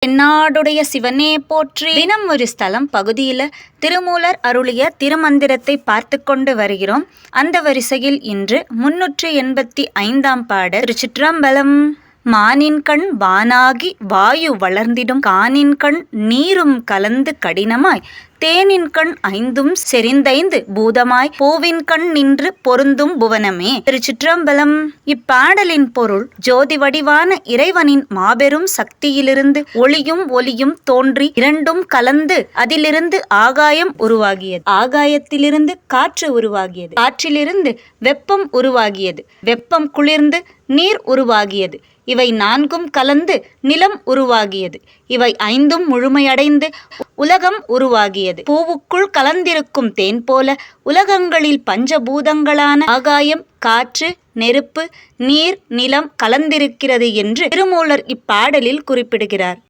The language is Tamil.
தென்னாடுடைய சிவனே போற்றி. தினம் ஒரு ஸ்தலம் பகுதியில் திருமூலர் அருளிய திருமந்திரத்தை பார்த்து கொண்டு வருகிறோம். அந்த வரிசையில் இன்று 385ஆம் பாடல். திருச்சிற்றம்பலம். மானின்கண் வானாகி வாயு வளர்ந்திடும் கானின்கண் நீரும் கலந்து கடினமாய் தேனின்கண் ஐந்தும் செறிந்தைந்து பூதமாய் பூவின்கண் நின்று பொருந்தும் புவனமே. திருச்சிற்றம்பலம். இப்பாடலின் பொருள், ஜோதி வடிவான இறைவனின் மாபெரும் சக்தியிலிருந்து ஒளியும் தோன்றி இரண்டும் கலந்து அதிலிருந்து ஆகாயம் உருவாகியது. ஆகாயத்திலிருந்து காற்று உருவாகியது. காற்றிலிருந்து வெப்பம் உருவாகியது. வெப்பம் குளிர்ந்து நீர் உருவாகியது. இவை நான்கும் கலந்து நிலம் உருவாகியது. இவை ஐந்தும் முழுமையடைந்து உலகம் உருவாகியது. பூவுக்குள் கலந்திருக்கும் தேன் போல உலகங்களில் பஞ்சபூதங்களான ஆகாயம், காற்று, நெருப்பு, நீர், நிலம் கலந்திருக்கிறது என்று திருமூலர் இப்பாடலில் குறிப்பிடுகிறார்.